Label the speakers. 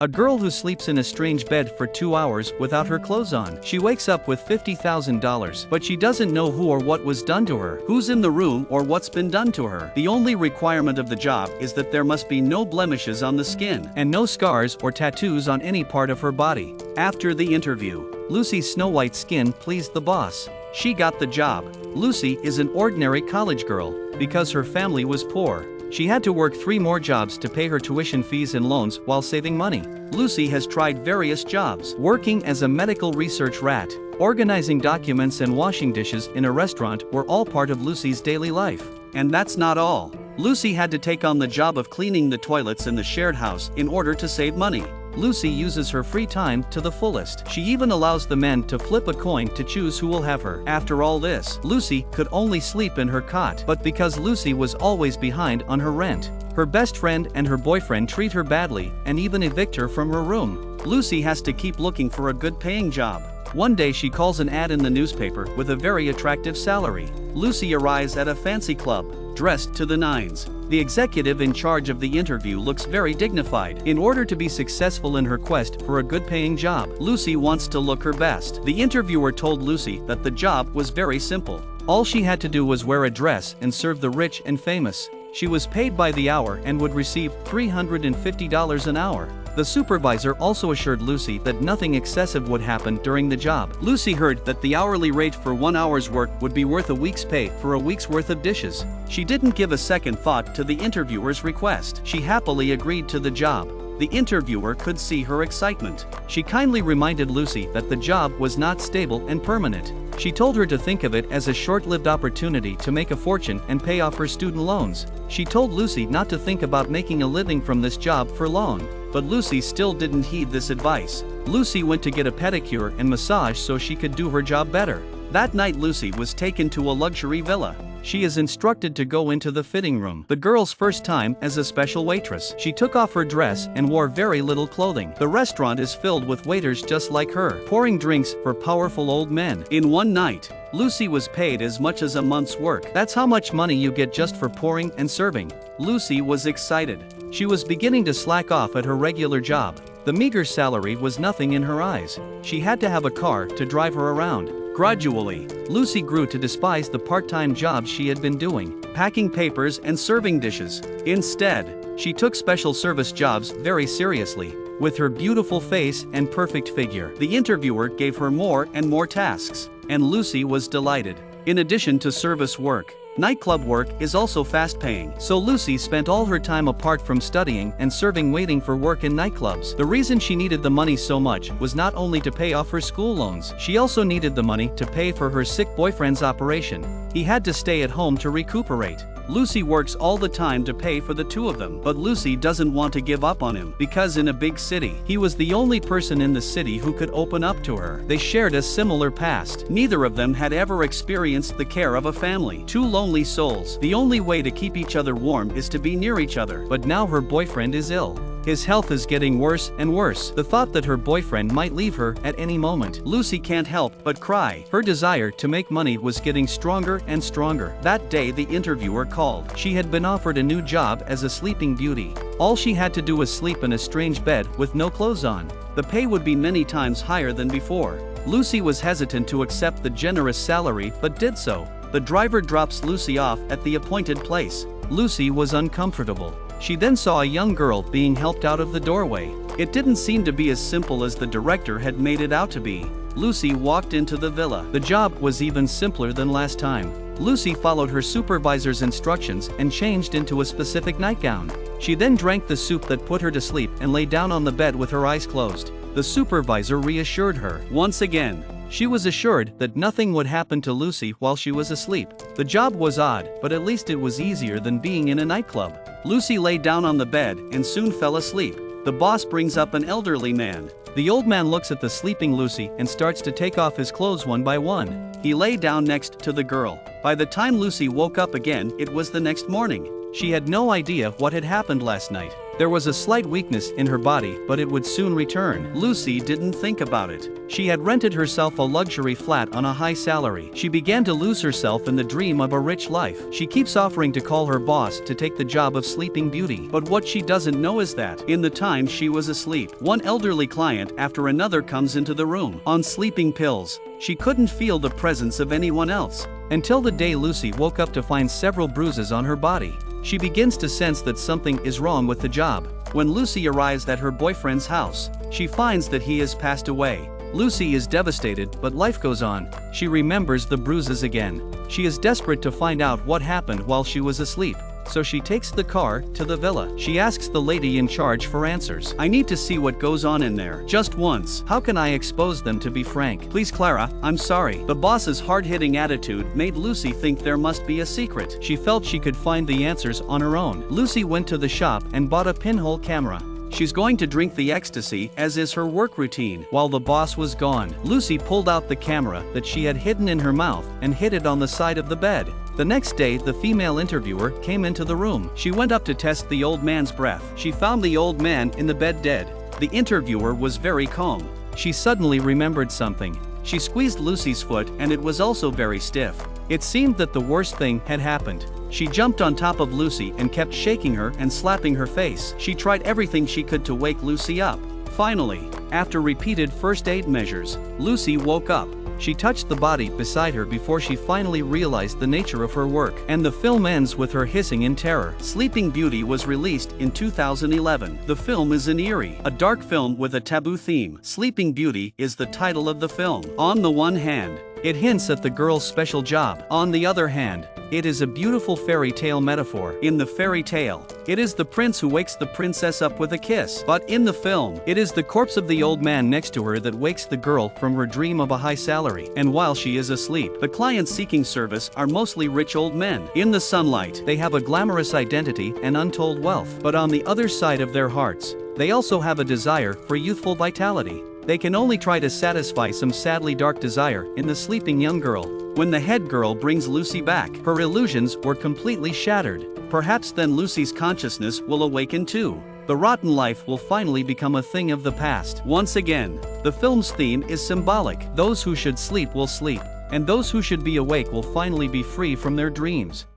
Speaker 1: A girl who sleeps in a strange bed for 2 hours without her clothes on. She wakes up with $50,000, but she doesn't know who or what was done to her, who's in the room or what's been done to her. The only requirement of the job is that there must be no blemishes on the skin, and no scars or tattoos on any part of her body. After the interview, Lucy's snow-white skin pleased the boss. She got the job. Lucy is an ordinary college girl. Because her family was poor, she had to work 3 more jobs to pay her tuition fees and loans while saving money. Lucy has tried various jobs, working as a medical research rat, organizing documents and washing dishes in a restaurant were all part of Lucy's daily life. And that's not all. Lucy had to take on the job of cleaning the toilets in the shared house in order to save money. Lucy uses her free time to the fullest. She even allows the men to flip a coin to choose who will have her. After all this, Lucy could only sleep in her cot, but because Lucy was always behind on her rent, her best friend and her boyfriend treat her badly and even evict her from her room. Lucy has to keep looking for a good-paying job. One day she calls an ad in the newspaper with a very attractive salary. Lucy arrives at a fancy club, dressed to the nines. The executive in charge of the interview looks very dignified. In order to be successful in her quest for a good-paying job, Lucy wants to look her best. The interviewer told Lucy that the job was very simple. All she had to do was wear a dress and serve the rich and famous. She was paid by the hour and would receive $350 an hour. The supervisor also assured Lucy that nothing excessive would happen during the job. Lucy heard that the hourly rate for 1 hour's work would be worth a week's pay for a week's worth of dishes. She didn't give a second thought to the interviewer's request. She happily agreed to the job. The interviewer could see her excitement. She kindly reminded Lucy that the job was not stable and permanent. She told her to think of it as a short-lived opportunity to make a fortune and pay off her student loans. She told Lucy not to think about making a living from this job for long. But Lucy still didn't heed this advice. Lucy went to get a pedicure and massage so she could do her job better. That night Lucy was taken to a luxury villa. She is instructed to go into the fitting room. The girl's first time as a special waitress. She took off her dress and wore very little clothing. The restaurant is filled with waiters just like her, pouring drinks for powerful old men. In one night, Lucy was paid as much as a month's work. That's how much money you get just for pouring and serving. Lucy was excited. She was beginning to slack off at her regular job. The meager salary was nothing in her eyes. She had to have a car to drive her around. Gradually, Lucy grew to despise the part-time jobs she had been doing, packing papers and serving dishes. Instead, she took special service jobs very seriously. With her beautiful face and perfect figure, the interviewer gave her more and more tasks, and Lucy was delighted. In addition to service work, nightclub work is also fast-paying, so Lucy spent all her time apart from studying and serving waiting for work in nightclubs. The reason she needed the money so much was not only to pay off her school loans, she also needed the money to pay for her sick boyfriend's operation. He had to stay at home to recuperate. Lucy works all the time to pay for the two of them, but Lucy doesn't want to give up on him, because in a big city, he was the only person in the city who could open up to her. They shared a similar past. Neither of them had ever experienced the care of a family. Two lonely souls. The only way to keep each other warm is to be near each other. But now her boyfriend is ill. His health is getting worse and worse. The thought that her boyfriend might leave her at any moment. Lucy can't help but cry. Her desire to make money was getting stronger and stronger. That day the interviewer called. She had been offered a new job as a sleeping beauty. All she had to do was sleep in a strange bed with no clothes on. The pay would be many times higher than before. Lucy was hesitant to accept the generous salary but did so. The driver drops Lucy off at the appointed place. Lucy was uncomfortable. She then saw a young girl being helped out of the doorway. It didn't seem to be as simple as the director had made it out to be. Lucy walked into the villa. The job was even simpler than last time. Lucy followed her supervisor's instructions and changed into a specific nightgown. She then drank the soup that put her to sleep and lay down on the bed with her eyes closed. The supervisor reassured her. Once again, she was assured that nothing would happen to Lucy while she was asleep. The job was odd, but at least it was easier than being in a nightclub. Lucy lay down on the bed and soon fell asleep. The boss brings up an elderly man. The old man looks at the sleeping Lucy and starts to take off his clothes one by one. He lay down next to the girl. By the time Lucy woke up again, it was the next morning. She had no idea what had happened last night. There was a slight weakness in her body, but it would soon return. Lucy didn't think about it. She had rented herself a luxury flat on a high salary. She began to lose herself in the dream of a rich life. She keeps offering to call her boss to take the job of Sleeping Beauty. But what she doesn't know is that, in the time she was asleep, one elderly client after another comes into the room, on sleeping pills. She couldn't feel the presence of anyone else. Until the day Lucy woke up to find several bruises on her body. She begins to sense that something is wrong with the job. When Lucy arrives at her boyfriend's house, she finds that he has passed away. Lucy is devastated, but life goes on. She remembers the bruises again. She is desperate to find out what happened while she was asleep. So she takes the car to the villa. She asks the lady in charge for answers. I need to see what goes on in there. Just once. How can I expose them, to be frank? Please, Clara, I'm sorry. The boss's hard-hitting attitude made Lucy think there must be a secret. She felt she could find the answers on her own. Lucy went to the shop and bought a pinhole camera. She's going to drink the ecstasy, as is her work routine. While the boss was gone, Lucy pulled out the camera that she had hidden in her mouth and hid it on the side of the bed. The next day, the female interviewer came into the room. She went up to test the old man's breath. She found the old man in the bed dead. The interviewer was very calm. She suddenly remembered something. She squeezed Lucy's foot and it was also very stiff. It seemed that the worst thing had happened. She jumped on top of Lucy and kept shaking her and slapping her face. She tried everything she could to wake Lucy up. Finally, after repeated first aid measures, Lucy woke up. She touched the body beside her before she finally realized the nature of her work. And the film ends with her hissing in terror. Sleeping Beauty was released in 2011. The film is an eerie, a dark film with a taboo theme. Sleeping Beauty is the title of the film. On the one hand, it hints at the girl's special job. On the other hand, it is a beautiful fairy tale metaphor. In the fairy tale, it is the prince who wakes the princess up with a kiss. But in the film, it is the corpse of the old man next to her that wakes the girl from her dream of a high salary. And while she is asleep, the clients seeking service are mostly rich old men. In the sunlight, they have a glamorous identity and untold wealth. But on the other side of their hearts, they also have a desire for youthful vitality. They can only try to satisfy some sadly dark desire in the sleeping young girl. When the head girl brings Lucy back, her illusions were completely shattered. Perhaps then Lucy's consciousness will awaken too. The rotten life will finally become a thing of the past. Once again, the film's theme is symbolic. Those who should sleep will sleep, and those who should be awake will finally be free from their dreams.